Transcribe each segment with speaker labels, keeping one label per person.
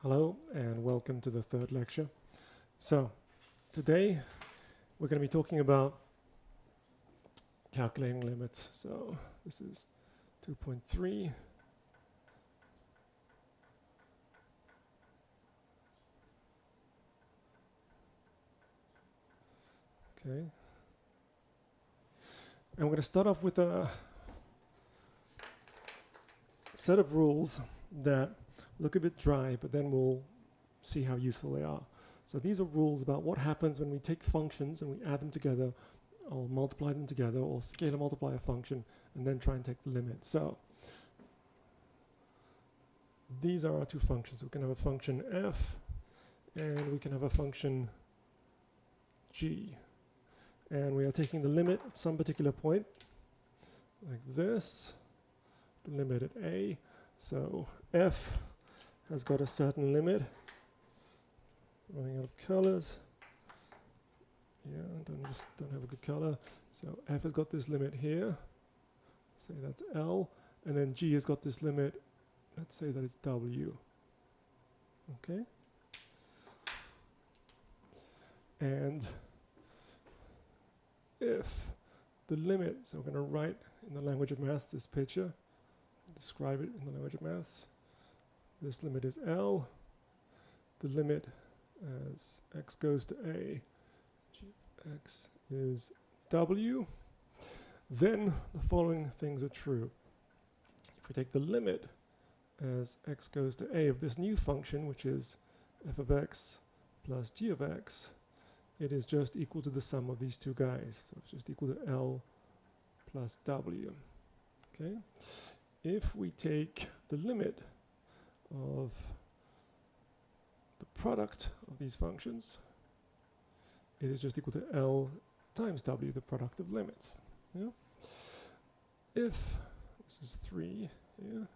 Speaker 1: Hello and welcome to the third lecture. So today we're going to be talking about calculating limits. So this is 2.3. Okay. And we're going to start off with a set of rules that look a bit dry, but then we'll see how useful they are. So these are rules about what happens when we take functions and we add them together, or multiply them together, or scalar multiply a function, and then try and take the limit. So these are our two functions. We can have a function f, and we can have a function g. And we are taking the limit at some particular point, like this, the limit at a. So f has got a certain limit. Running out of colors. Yeah, don't have a good color. So f has got this limit here. Say that's L. And then g has got this limit. Let's say that it's W. Okay? And if the limit, so we're going to write in the language of maths this picture, describe it in the language of maths. This limit is L. The limit as x goes to a, g of x is W. Then the following things are true. If we take the limit as x goes to a of this new function, which is f of x plus g of x, it is just equal to the sum of these two guys. So it's just equal to L plus W. Okay. If we take the limit of the product of these functions, it is just equal to L times W, the product of limits. Yeah? If this is 3 here,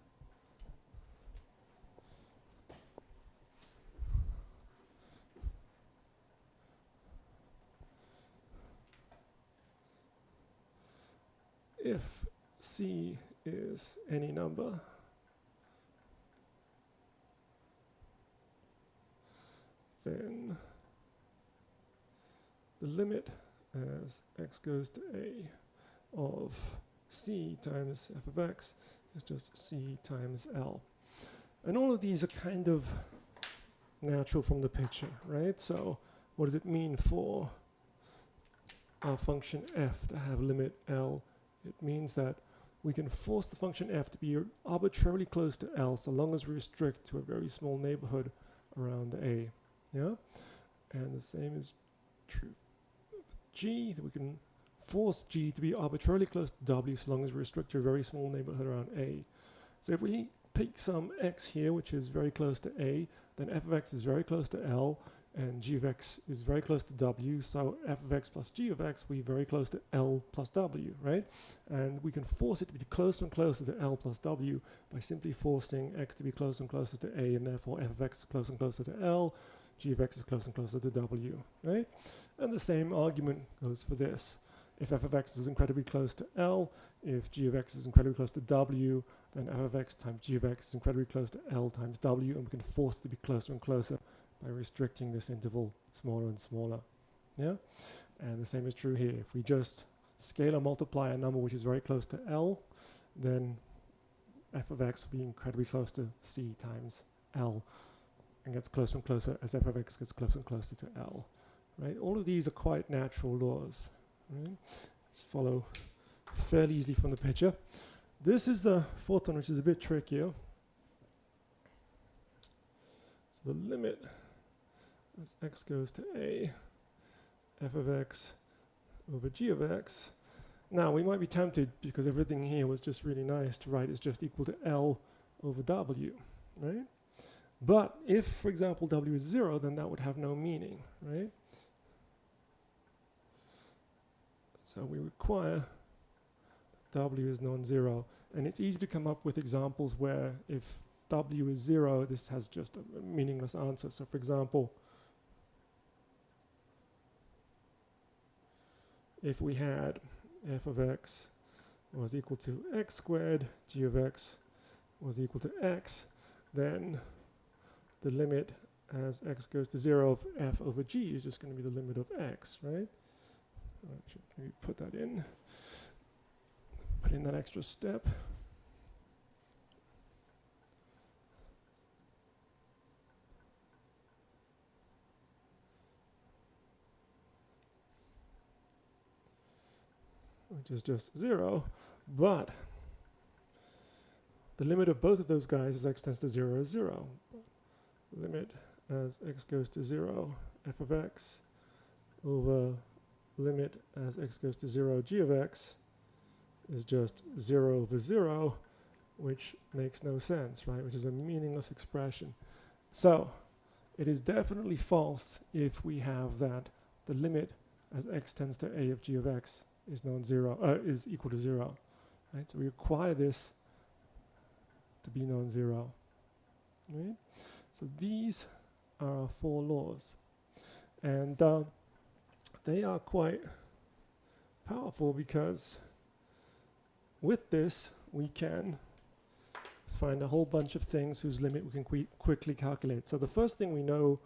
Speaker 1: if C is any number, then the limit as x goes to a of c times f of x is just c times L. And all of these are kind of natural from the picture, right? So what does it mean for our function f to have limit L? It means that we can force the function f to be arbitrarily close to L so long as we restrict to a very small neighborhood around a. Yeah? And the same is true of g, that we can force g to be arbitrarily close to W so long as we restrict to a very small neighborhood around a. So if we pick some x here, which is very close to a, then f of x is very close to L, and g of x is very close to W, so f of x plus g of x will be very close to L plus W, right? And we can force it to be closer and closer to L plus W by simply forcing x to be closer and closer to a, and therefore f of x is closer and closer to L, g of x is closer and closer to W, right? And the same argument goes for this. If f of x is incredibly close to L, if g of x is incredibly close to W, then f of x times g of x is incredibly close to L times W, and we can force it to be closer and closer by restricting this interval smaller and smaller. Yeah? And the same is true here. If we just scalar multiply a number which is very close to L, then f of x will be incredibly close to c times L, and gets closer and closer as f of x gets closer and closer to L. Right? All of these are quite natural laws. Right? Just follow fairly easily from the picture. This is the fourth one, which is a bit trickier. So the limit as x goes to a, f of x over g of x. Now we might be tempted, because everything here was just really nice, to write is just equal to L over W, right? But if, for example, W is 0, then that would have no meaning, right? So we require W is non-zero. And it's easy to come up with examples where if W is 0, this has just a meaningless answer. So for example, if we had f of x was equal to x squared, g of x was equal to x, then the limit as x goes to 0 of f over g is just going to be the limit of x, right? I should maybe put that in. Put in that extra step. Which is just 0, but the limit of both of those guys as x tends to 0 is 0. Limit as x goes to 0 f of x over limit as x goes to 0 g of x is just 0 over 0, which makes no sense, right? Which is a meaningless expression. So it is definitely false if we have that the limit as x tends to a of g of x is non-zero, is equal to 0, right? So we require this to be non-zero, right? So these are our 4 laws, and they are quite powerful because with this we can find a whole bunch of things whose limit we can quickly calculate. So the first thing we know,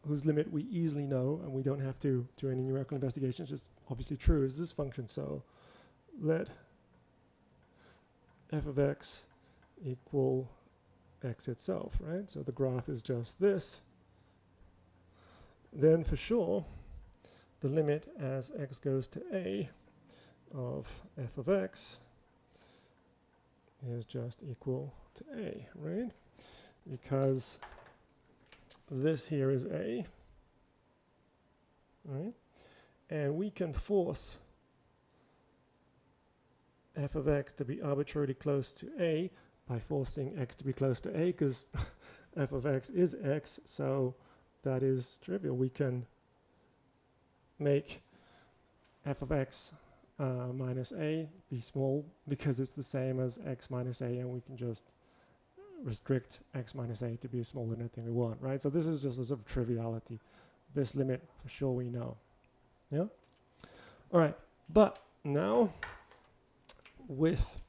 Speaker 1: whose limit we easily know, and we don't have to do any numerical investigation, it's just obviously true, is this function. So let f of x equal x itself, right? So the graph is just this. Then for sure, the limit as x goes to a of f of x is just equal to a, right? Because this here is a, right? And we can force f of x to be arbitrarily close to a by forcing x to be close to a, because f of x is x, so that is trivial. We can make f of x minus a be small because it's the same as x minus a, and we can just restrict x minus a to be smaller than anything we want, right? So this is just a sort of triviality. This limit, for sure, we know. Yeah? All right, but now with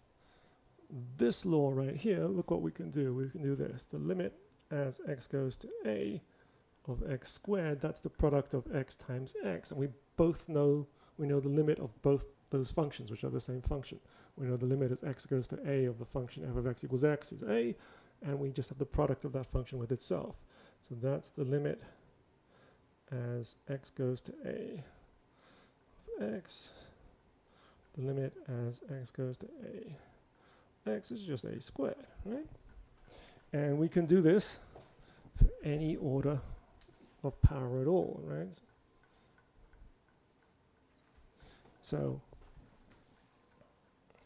Speaker 1: this law right here, look what we can do. We can do this. The limit as x goes to a of x squared, that's the product of x times x. And we both know, we know the limit of both those functions, which are the same function. We know the limit as x goes to a of the function f of x equals x is a, and we just have the product of that function with itself. So that's the limit as x goes to a of x. The limit as x goes to a x is just a squared, right? And we can do this for any order of power at all, right? So,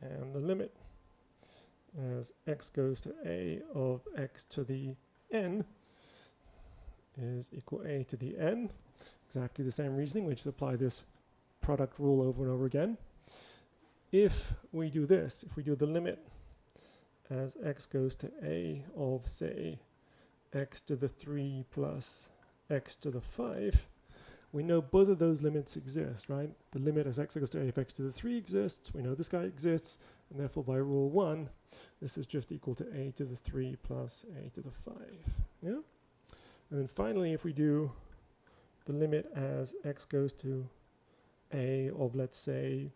Speaker 1: and the limit as x goes to a of x to the n is equal a to the n. Exactly the same reasoning. We just apply this product rule over and over again. If we do this, if we do the limit as x goes to a of, say, x to the 3 plus x to the 5, we know both of those limits exist, right? The limit as x goes to a of x to the 3 exists, we know this guy exists, and therefore by rule 1, this is just equal to a to the 3 plus a to the 5, yeah? And then finally, if we do the limit as x goes to a of, let's say,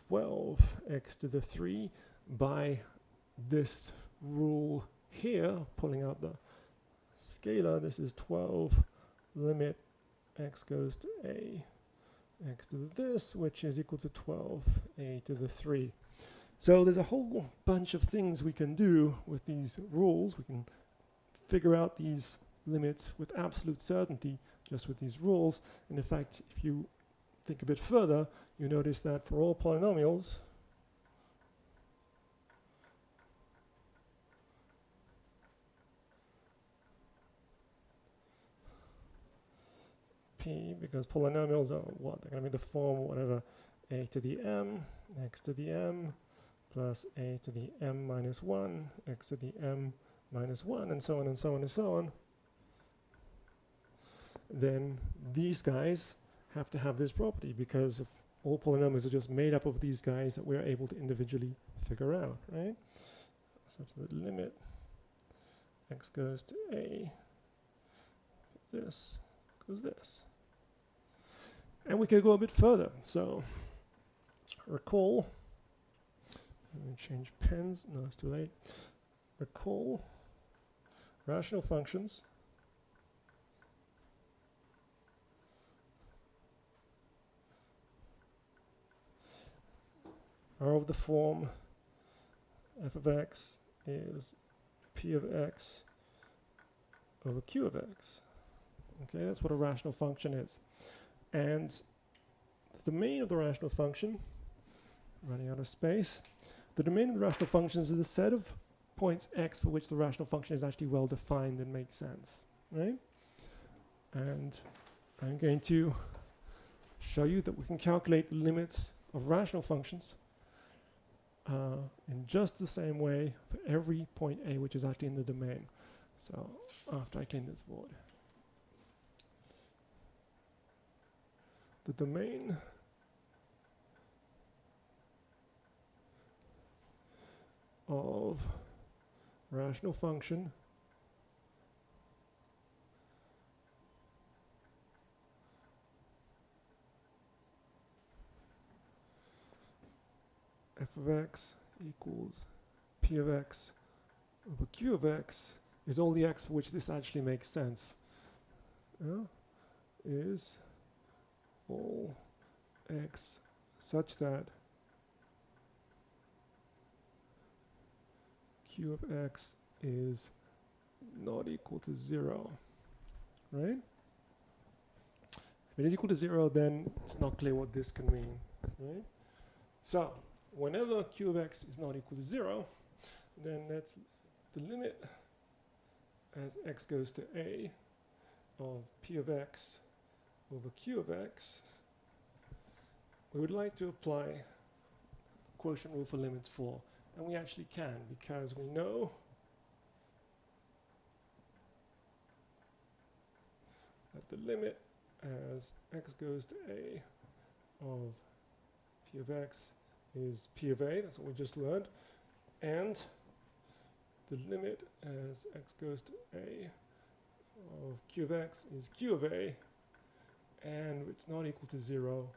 Speaker 1: 12x to the 3 by this rule here, pulling out the scalar, this is 12 limit x goes to a x to this, which is equal to 12 a to the 3. So there's a whole bunch of things we can do with these rules. We can figure out these limits with absolute certainty just with these rules. And in fact, if you think a bit further, you notice that for all polynomials, P, because polynomials are what? They're going to be the form, whatever, a to the m, x to the m, plus a to the m minus 1, x to the m minus 1, and so on and so on and so on. Then these guys have to have this property because all polynomials are just made up of these guys that we're able to individually figure out, right? Such that limit x goes to a, this goes this. And we could go a bit further. So recall, let me change pens, no, it's too late. Recall rational functions are of the form f of x is p of x over q of x. Okay, that's what a rational function is. And the domain of the rational function, running out of space, the domain of the rational functions is the set of points x for which the rational function is actually well defined and makes sense, right? And I'm going to show you that we can calculate limits of rational functions in just the same way for every point A which is actually in the domain. So after I clean this board, the domain of rational function f of x equals p of x over q of x is all the x for which this actually makes sense. Is all x such that q of x is not equal to 0, right? If it is equal to 0, then it's not clear what this can mean, right? So whenever q of x is not equal to 0, then that's the limit as x goes to a of p of x over q of x. We would like to apply quotient rule for limits for, and we actually can, because we know that the limit as x goes to a of p of x is p of a, that's what we just learned, and the limit as x goes to a of q of x is q of a, and it's not equal to 0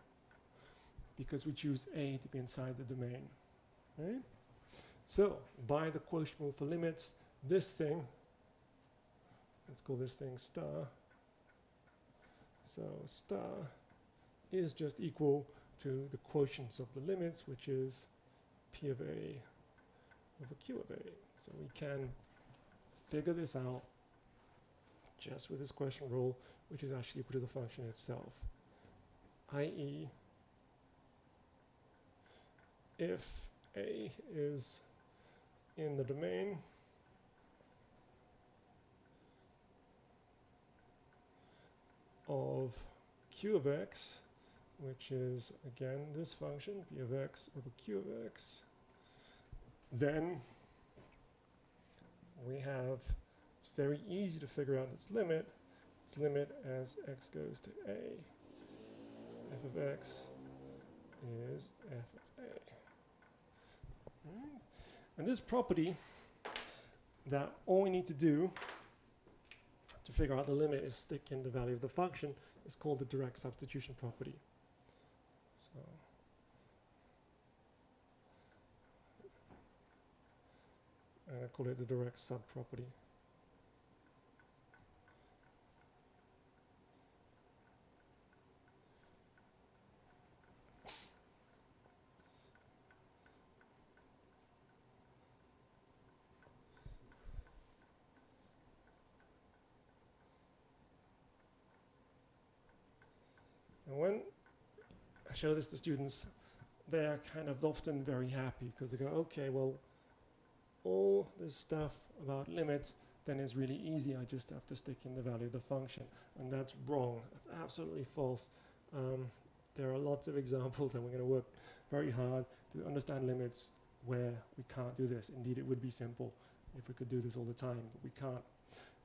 Speaker 1: because we choose a to be inside the domain, right? So by the quotient rule for limits, this thing, let's call this thing star, so star is just equal to the quotients of the limits, which is p of a over q of a. So we can figure this out just with this quotient rule, which is actually equal to the function itself, i.e. if a is in the domain of q of x, which is again this function p of x over q of x, then we have, it's very easy to figure out its limit. Its limit as x goes to a, f of x is f of a. And this property that all we need to do to figure out the limit is stick in the value of the function is called the direct substitution property. So and I call it the direct sub property. And when I show this to students, they are kind of often very happy because they go, okay, well, all this stuff about limits then is really easy. I just have to stick in the value of the function. And that's wrong. That's absolutely false. There are lots of examples, and we're going to work very hard to understand limits where we can't do this. Indeed, it would be simple if we could do this all the time, but we can't.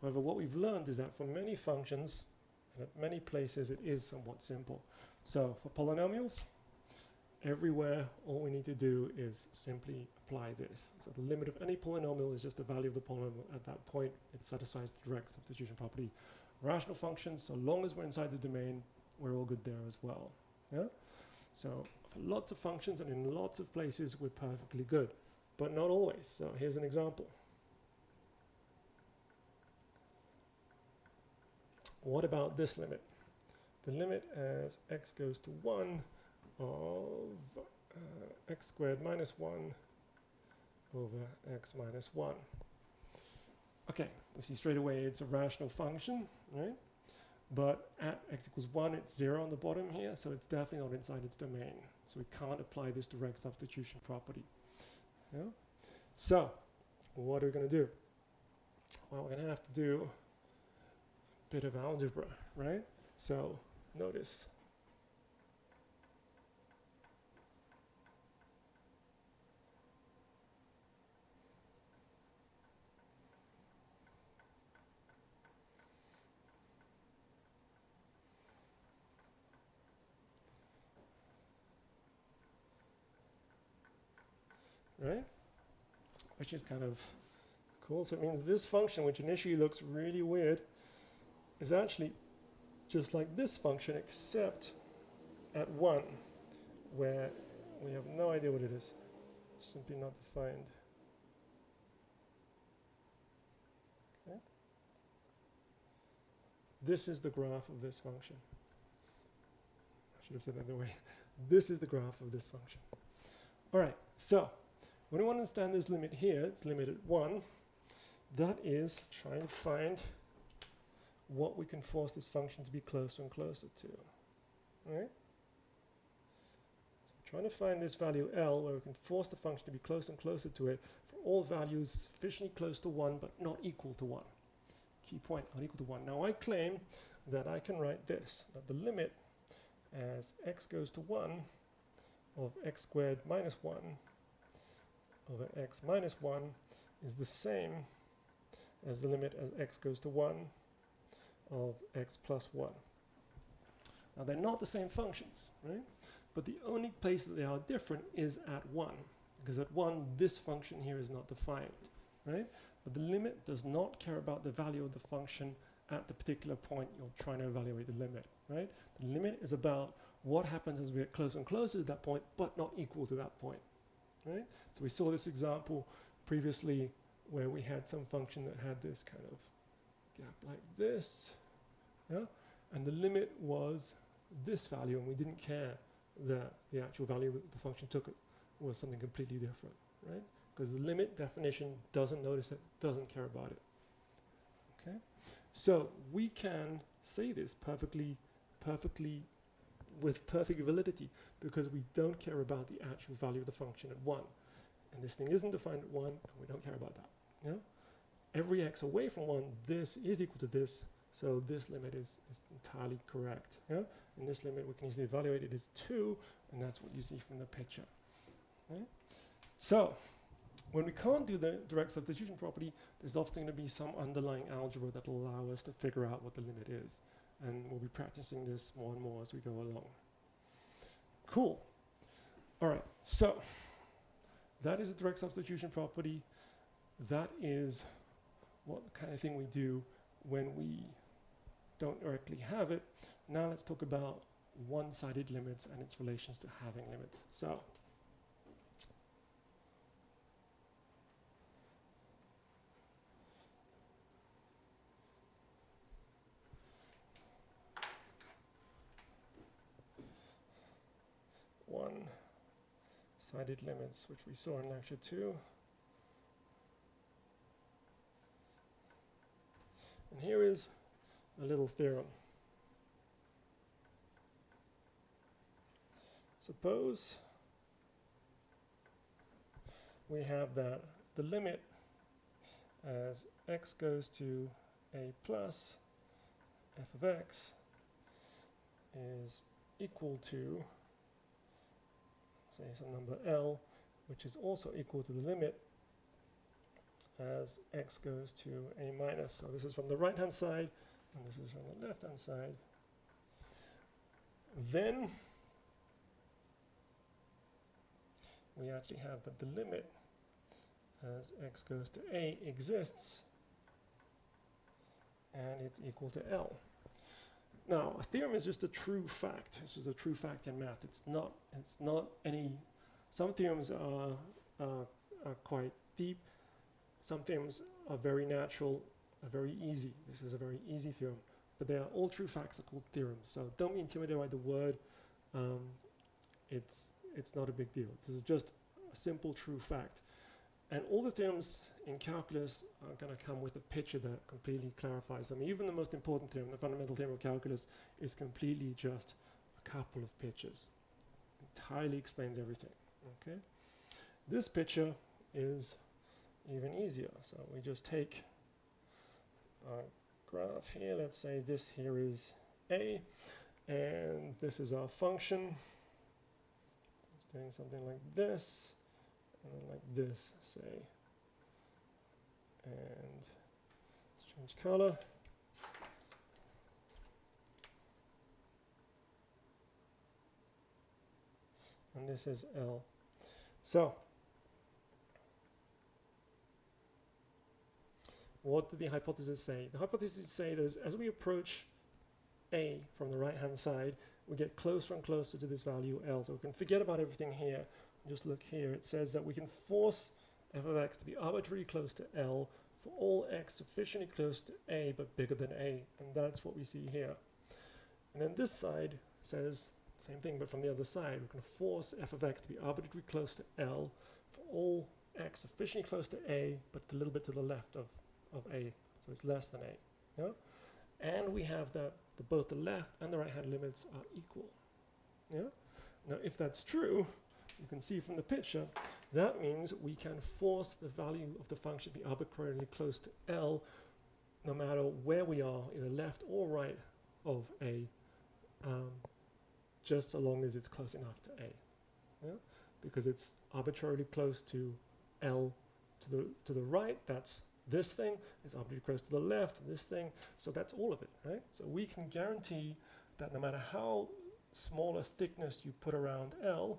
Speaker 1: However, what we've learned is that for many functions, and at many places, it is somewhat simple. So for polynomials, everywhere, all we need to do is simply apply this. So the limit of any polynomial is just the value of the polynomial at that point. It satisfies the direct substitution property. Rational functions, so long as we're inside the domain, we're all good there as well. Yeah? So for lots of functions and in lots of places, we're perfectly good, but not always. So here's an example. What about this limit? The limit as x goes to 1 of x squared minus 1 over x minus 1. Okay, we see straight away it's a rational function, right? But at x equals 1, it's 0 on the bottom here, so it's definitely not inside its domain. So we can't apply this direct substitution property. Yeah? So, what are we going to do? Well, we're going to have to do a bit of algebra, right? So, notice. Right? Which is kind of cool. So it means this function, which initially looks really weird, is actually just like this function, except at 1, where we have no idea what it is. Simply not defined. Okay. This is the graph of this function. I should have said that the other way. This is the graph of this function. All right, so when we want to understand this limit here, it's limit at 1. That is trying to find what we can force this function to be closer and closer to. Right? So we're trying to find this value L where we can force the function to be closer and closer to it for all values sufficiently close to 1 but not equal to 1. Key point, not equal to 1. Now I claim that I can write this, that the limit as x goes to 1 of x squared minus 1 over x minus 1 is the same as the limit as x goes to 1 of x plus 1. Now they're not the same functions, right? But the only place that they are different is at 1, because at 1 this function here is not defined, right? But the limit does not care about the value of the function at the particular point you're trying to evaluate the limit, right? The limit is about what happens as we get closer and closer to that point, but not equal to that point, right? So we saw this example previously where we had some function that had this kind of gap like this, yeah? And the limit was this value, and we didn't care that the actual value that the function took was something completely different, right? Because the limit definition doesn't notice it, doesn't care about it, okay? So we can say this perfectly with perfect validity, because we don't care about the actual value of the function at 1. And this thing isn't defined at 1, and we don't care about that. Yeah? Every x away from 1, this is equal to this, so this limit is entirely correct. Yeah? And this limit, we can easily evaluate it as 2, and that's what you see from the picture. Right? So, when we can't do the direct substitution property, there's often going to be some underlying algebra that will allow us to figure out what the limit is. And we'll be practicing this more and more as we go along. Cool. All right, so that is a direct substitution property. That is what kind of thing we do when we don't directly have it. Now let's talk about one-sided limits and its relations to having limits. So, one-sided limits, which we saw in lecture 2. And here is a little theorem. Suppose we have that the limit as x goes to a plus f of x is equal to, say, some number L, which is also equal to the limit as x goes to a minus. So this is from the right-hand side, and this is from the left-hand side. Then we actually have that the limit as x goes to a exists, and it's equal to L. Now, a theorem is just a true fact. This is a true fact in math. It's not any, some theorems are quite deep. Some theorems are very natural, are very easy. This is a very easy theorem. But they are all true facts are called theorems. So don't be intimidated by the word. It's not a big deal. This is just a simple true fact. And all the theorems in calculus are going to come with a picture that completely clarifies them. Even the most important theorem, the fundamental theorem of calculus, is completely just a couple of pictures. Entirely explains everything. Okay. This picture is even easier. So we just take our graph here. Let's say this here is a, and this is our function. It's doing something like this. And then like this, say, and let's change color. And this is L. So, what did the hypothesis say? The hypothesis say that as we approach A from the right-hand side, we get closer and closer to this value L. So we can forget about everything here. Just look here, it says that we can force f of x to be arbitrarily close to L for all x sufficiently close to A but bigger than A, and that's what we see here. And then this side says same thing but from the other side. We can force f of x to be arbitrarily close to L for all x sufficiently close to A but a little bit to the left of A, so it's less than A. Yeah? And we have that both the left and the right hand limits are equal. Yeah? Now if that's true, you can see from the picture, that means we can force the value of the function to be arbitrarily close to L no matter where we are, either left or right of A, just so long as it's close enough to A. Yeah? Because it's arbitrarily close to L to the right, that's this thing. It's arbitrarily close to the left, this thing. So that's all of it, right? So we can guarantee that no matter how small a thickness you put around L,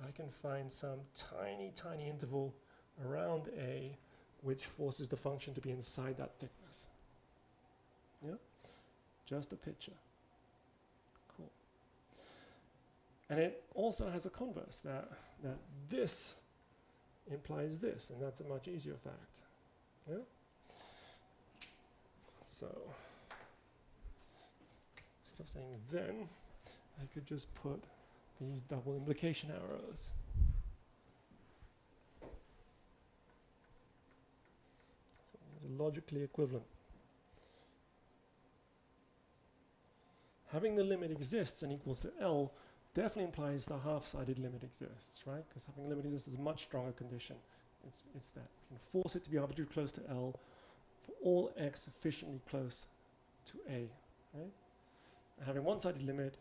Speaker 1: I can find some tiny, tiny interval around A which forces the function to be inside that thickness. Yeah? Just a picture. Cool. And it also has a converse, that this implies this, and that's a much easier fact. Yeah? So, instead of saying then, I could just put these double implication arrows. So these are logically equivalent. Having the limit exists and equals to L definitely implies the half-sided limit exists, right? Because having the limit exists is a much stronger condition. It's that we can force it to be arbitrarily close to L for all x sufficiently close to A, right? And having one-sided limit,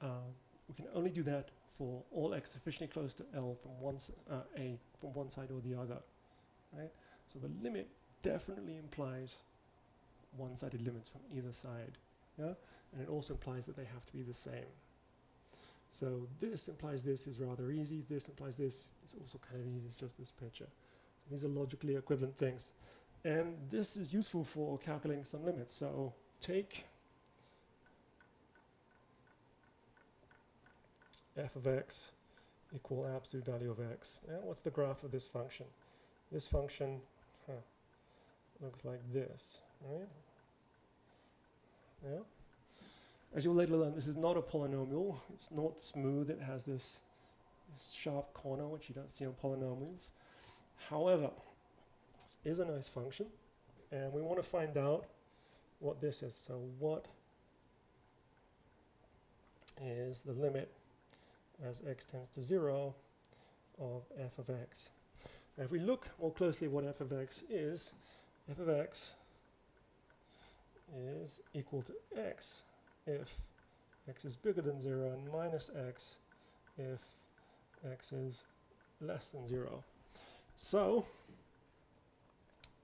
Speaker 1: we can only do that for all x sufficiently close to L from A from one side or the other, right? So the limit definitely implies one-sided limits from either side, yeah? And it also implies that they have to be the same. So this implies this is rather easy. This implies this is also kind of easy. It's just this picture. So these are logically equivalent things, and this is useful for calculating some limits. So take f of x equal absolute value of x. And what's the graph of this function? This function looks like this, right? Yeah. As you'll later learn, this is not a polynomial. It's not smooth. It has this sharp corner, which you don't see on polynomials. However, this is a nice function, and we want to find out what this is. So what is the limit as x tends to 0 of f of x? Now if we look more closely what f of x is equal to x if x is bigger than 0 and minus x if x is less than 0. So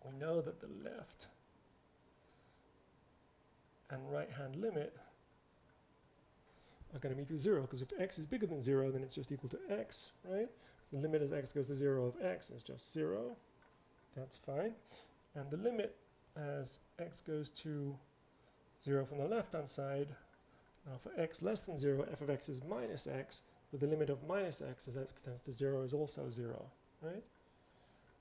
Speaker 1: we know that the left and right hand limit are going to be to 0, because if x is bigger than 0, then it's just equal to x, right? The limit as x goes to 0 of x is just 0. That's fine. And the limit as x goes to 0 from the left-hand side, now for x less than 0, f of x is minus x, but the limit of minus x as x tends to 0 is also 0, right?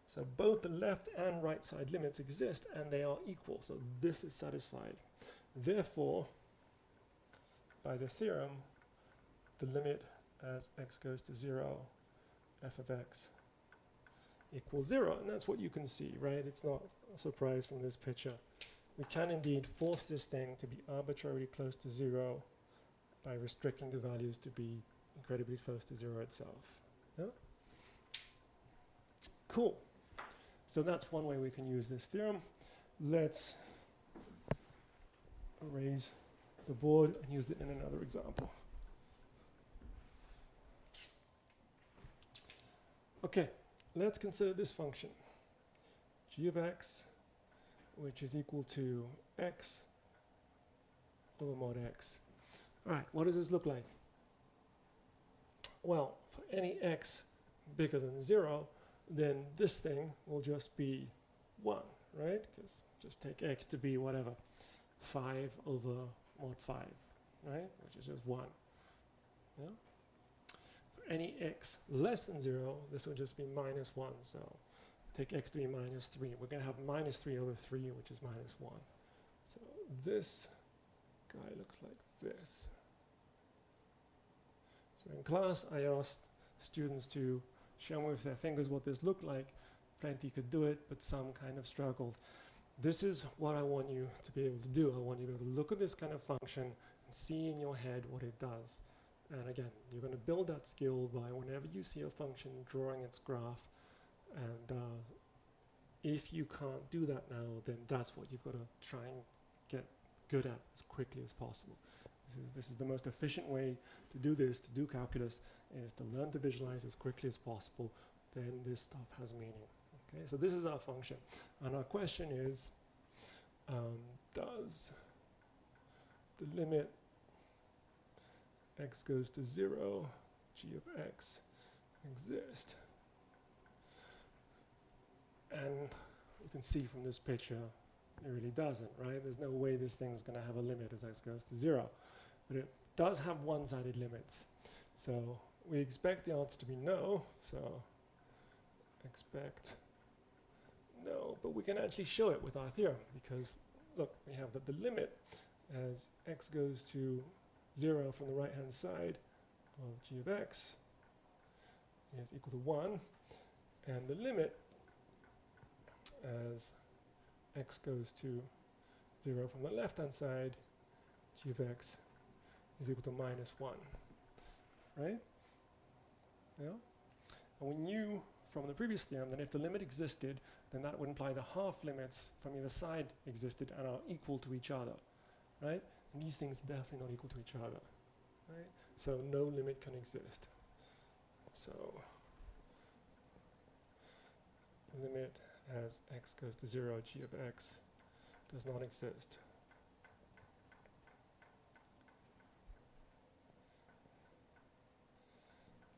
Speaker 1: So both the left and right side limits exist, and they are equal, so this is satisfied. Therefore, by the theorem, the limit as x goes to 0, f of x equals 0, and that's what you can see, right? It's not a surprise from this picture. We can indeed force this thing to be arbitrarily close to 0 by restricting the values to be incredibly close to 0 itself. Yeah? Cool. So that's one way we can use this theorem. Let's erase the board and use it in another example. Okay, let's consider this function, g of x, which is equal to x over mod x. All right, what does this look like? Well, for any x bigger than 0, then this thing will just be 1, right? Because just take x to be whatever, 5 over mod 5, right? Which is just 1. Yeah? For any x less than 0, this will just be minus 1. So take x to be minus 3. We're going to have minus 3 over 3, which is minus 1. So this guy looks like this. So in class, I asked students to show me with their fingers what this looked like. Plenty could do it, but some kind of struggled. This is what I want you to be able to do. I want you to be able to look at this kind of function and see in your head what it does. And again, you're going to build that skill by whenever you see a function drawing its graph. And if you can't do that now, then that's what you've got to try and get good at as quickly as possible. This is the most efficient way to do this, to do calculus, is to learn to visualize as quickly as possible. Then this stuff has meaning. Okay, so this is our function. And our question is, does the limit x goes to 0, g of x, exist? And you can see from this picture, it really doesn't, right? There's no way this thing's going to have a limit as x goes to 0. But it does have one-sided limits. So we expect the answer to be no. So expect no. But we can actually show it with our theorem, because, look, we have that the limit as x goes to 0 from the right-hand side of g of x is equal to 1. And the limit as x goes to 0 from the left-hand side, g of x is equal to minus 1, right? Yeah? And we knew from the previous theorem that if the limit existed, then that would imply the half limits from either side existed and are equal to each other, right? And these things are definitely not equal to each other, right? So no limit can exist. So limit as x goes to 0, g of x does not exist.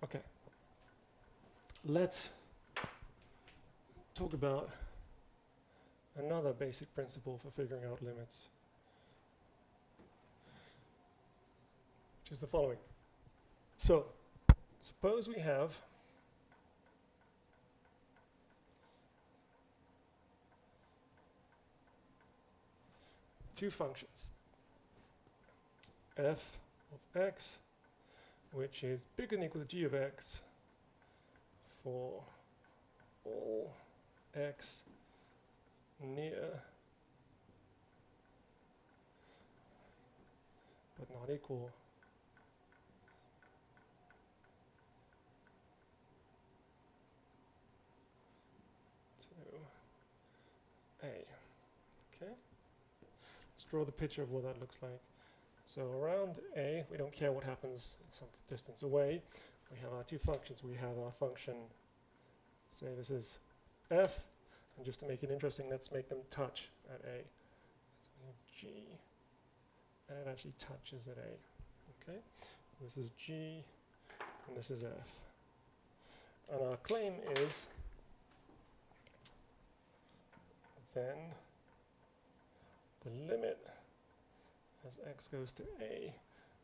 Speaker 1: Okay, let's talk about another basic principle for figuring out limits, which is the following. So, suppose we have two functions, f of x, which is bigger than or equal to g of x for all x near but not equal to a. Okay? Let's draw the picture of what that looks like. So around a, we don't care what happens some distance away. We have our two functions. We have our function, say this is f, and just to make it interesting, let's make them touch at a. So we have g, and it actually touches at a. Okay, this is g, and this is f. And our claim is then the limit as x goes to a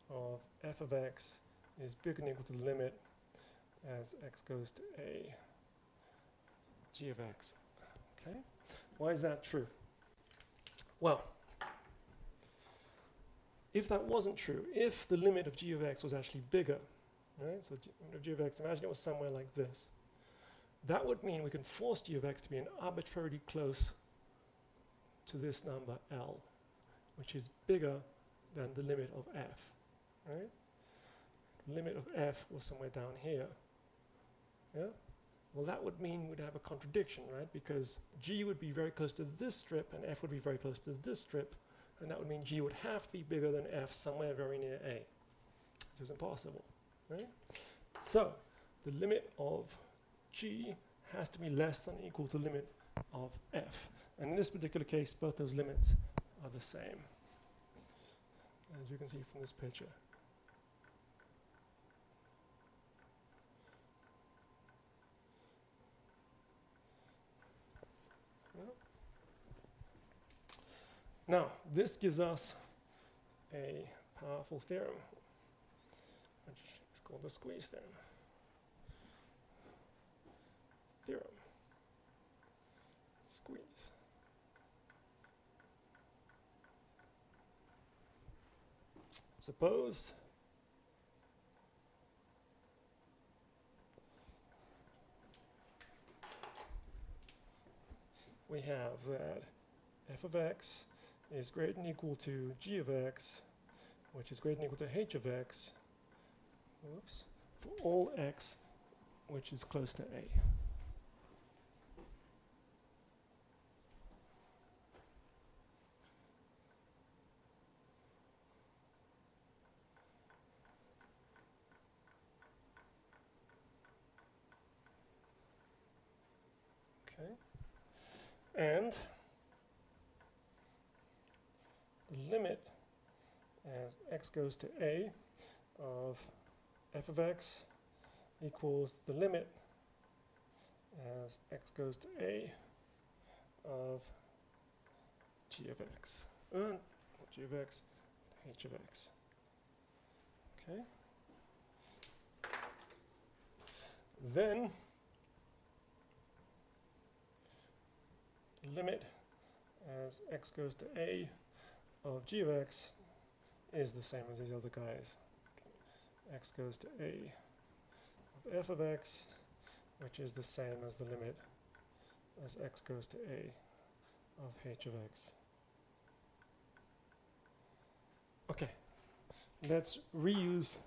Speaker 1: of f of x is bigger than or equal to the limit as x goes to a g of x. Okay? Why is that true? Well, if that wasn't true, if the limit of g of x was actually bigger, right? So limit of g of x, imagine it was somewhere like this. That would mean we can force g of x to be an arbitrarily close to this number L, which is bigger than the limit of f, right? The limit of f was somewhere down here. Yeah? Well, that would mean we'd have a contradiction, right? Because g would be very close to this strip and f would be very close to this strip, and that would mean g would have to be bigger than f somewhere very near a, which is impossible, right? So the limit of g has to be less than or equal to the limit of f. And in this particular case, both those limits are the same, as you can see from this picture. Now, this gives us a powerful theorem, which is called the Squeeze Theorem. Squeeze. Suppose we have that f of x is greater than or equal to g of x, which is greater than or equal to h of x, oops, for all x which is close to a. Okay, and the limit as x goes to a of f of x equals the limit as x goes to a of g of x, g of x, h of x. Okay. Then limit as x goes to a of g of x is the same as these other guys. X goes to a of f of x, which is the same as the limit as x goes to a of h of x. Okay, let's reuse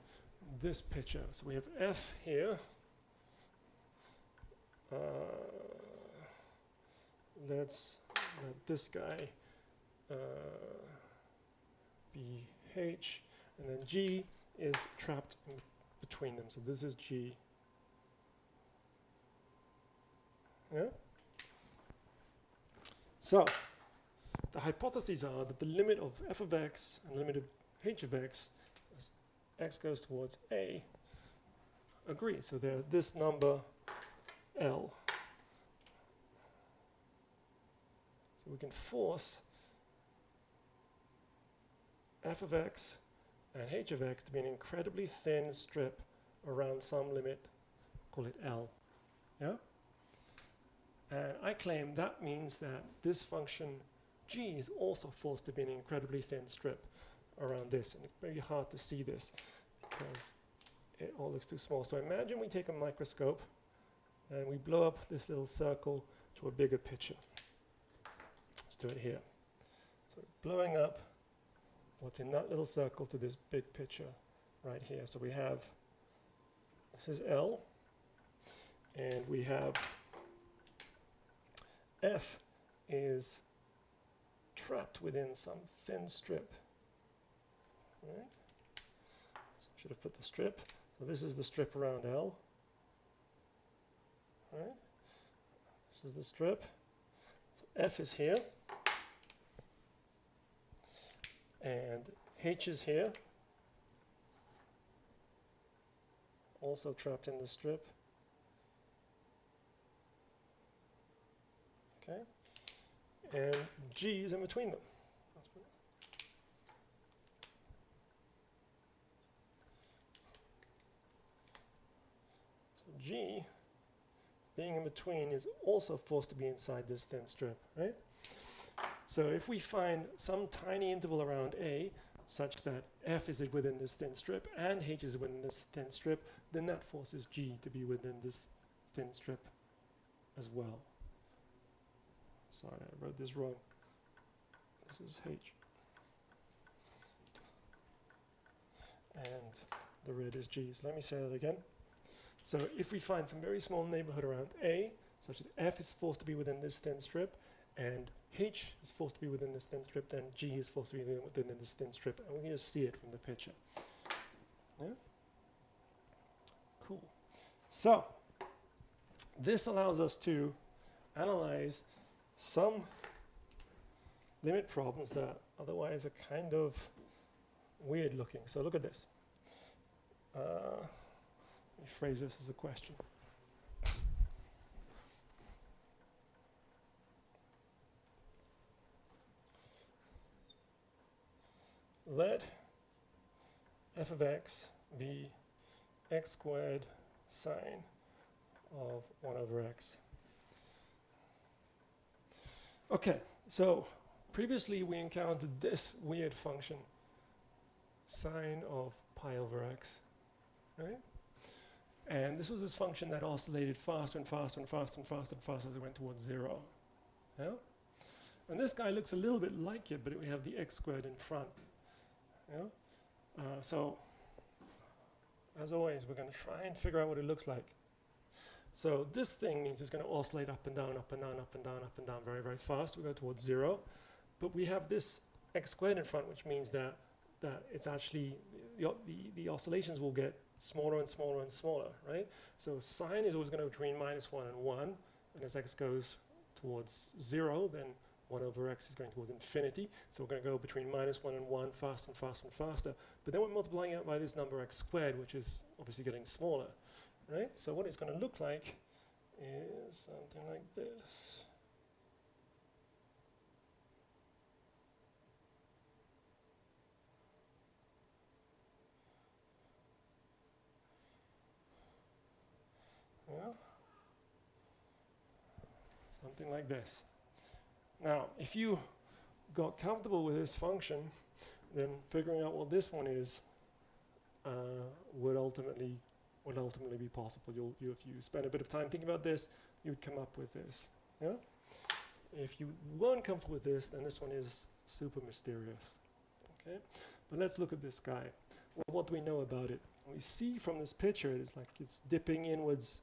Speaker 1: this picture. So we have f here. Let's let this guy be h, and then g is trapped in between them. So this is g. Yeah? So the hypotheses are that the limit of f of x and the limit of h of x as x goes towards a agree. So they're this number L. So we can force f of x and h of x to be an incredibly thin strip around some limit, call it L. Yeah? And I claim that means that this function g is also forced to be an incredibly thin strip around this. And it's very hard to see this because it all looks too small. So imagine we take a microscope and we blow up this little circle to a bigger picture. Let's do it here. So blowing up what's in that little circle to this big picture right here. So we have, this is L, and we have F is trapped within some thin strip. Right? So I should have put the strip. So this is the strip around L. Right? This is the strip. So F is here. And H is here. Also trapped in the strip. and g is in between them. So g, being in between, is also forced to be inside this thin strip, right? So if we find some tiny interval around A such that f is within this thin strip and h is within this thin strip, then that forces g to be within this thin strip as well. Sorry, I wrote this wrong. This is h. And the red is g. So let me say that again. So if we find some very small neighborhood around A, such that f is forced to be within this thin strip, and h is forced to be within this thin strip, then g is forced to be within this thin strip. And we can just see it from the picture. Yeah? Cool. So this allows us to analyze some limit problems that otherwise are kind of weird looking. So look at this. Let me phrase this as a question. Let f of x be x squared sine of 1 over x. Okay, so previously we encountered this weird function, sine of pi over x, right? And this was this function that oscillated faster and faster and faster and faster and faster as it went towards 0. Yeah? And this guy looks a little bit like it, but we have the x squared in front. Yeah? So, as always, we're going to try and figure out what it looks like. So this thing means it's going to oscillate up and down, up and down, up and down, up and down very, very fast. We go towards 0. But we have this x squared in front, which means that it's actually, the oscillations will get smaller and smaller and smaller, right? So sine is always going to be between -1 and 1. And as x goes towards 0, then 1 over x is going towards infinity. So we're going to go between -1 and 1 faster and faster and faster. But then we're multiplying it by this number x squared, which is obviously getting smaller, right? So what it's going to look like is something like this. Yeah. Something like this. Now, if you got comfortable with this function, then figuring out what this one is would ultimately be possible. If you spend a bit of time thinking about this, you'd come up with this. Yeah? If you weren't comfortable with this, then this one is super mysterious. Okay? But let's look at this guy. Well, what do we know about it? We see from this picture, it's like it's dipping inwards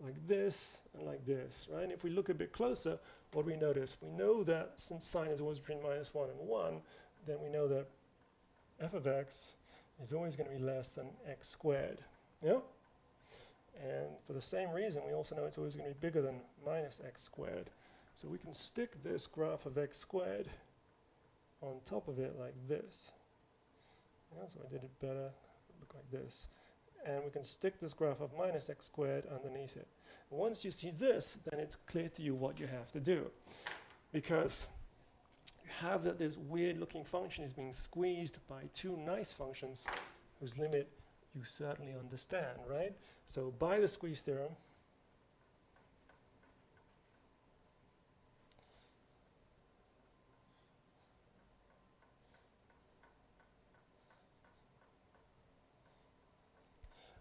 Speaker 1: like this and like this, right? And if we look a bit closer, what do we notice? We know that since sine is always between -1 and 1, then we know that f of x is always going to be less than x squared. Yeah? And for the same reason, we also know it's always going to be bigger than minus x squared. So we can stick this graph of x squared on top of it like this. Yeah, so I did it better, look like this. And we can stick this graph of minus x squared underneath it. Once you see this, then it's clear to you what you have to do. Because you have that this weird looking function is being squeezed by two nice functions whose limit you certainly understand, right? So by the squeeze theorem,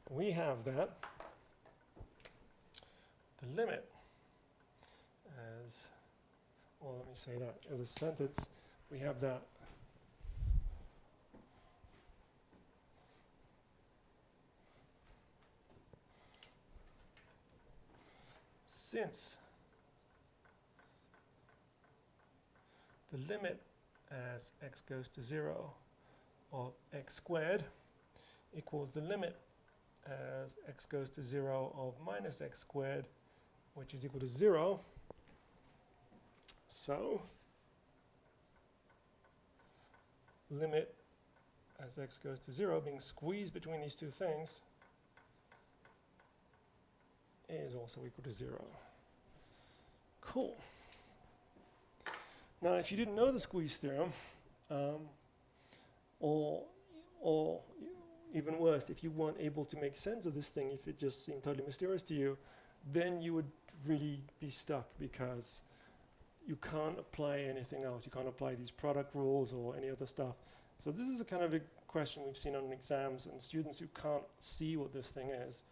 Speaker 1: we have that the limit as, well, let me say that as a sentence, we have that since the limit as x goes to 0 of x squared equals the limit as x goes to 0 of minus x squared, which is equal to 0. So limit as x goes to 0 being squeezed between these two things is also equal to 0. Cool. Now, if you didn't know the squeeze theorem, or even worse, if you weren't able to make sense of this thing, if it just seemed totally mysterious to you, then you would really be stuck, because you can't apply anything else. You can't apply these product rules or any other stuff. So this is a kind of a question we've seen on exams, and students who can't see what this thing is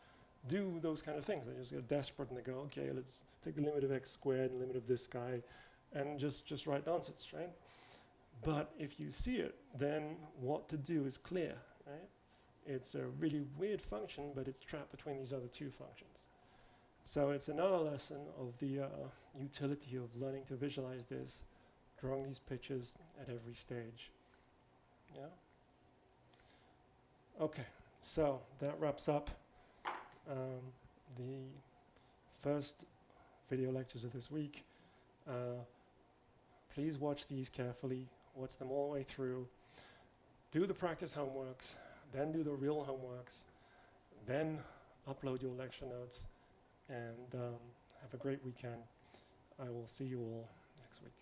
Speaker 1: do those kind of things. They just get desperate and they go, okay, let's take the limit of x squared and the limit of this guy and just write nonsense, right? But if you see it, then what to do is clear, right? It's a really weird function, but it's trapped between these other two functions. So it's another lesson of the utility of learning to visualize this, drawing these pictures at every stage. Yeah? Okay, so that wraps up the first video lectures of this week. Please watch these carefully, watch them all the way through, do the practice homeworks, then do the real homeworks, then upload your lecture notes, and have a great weekend. I will see you all next week.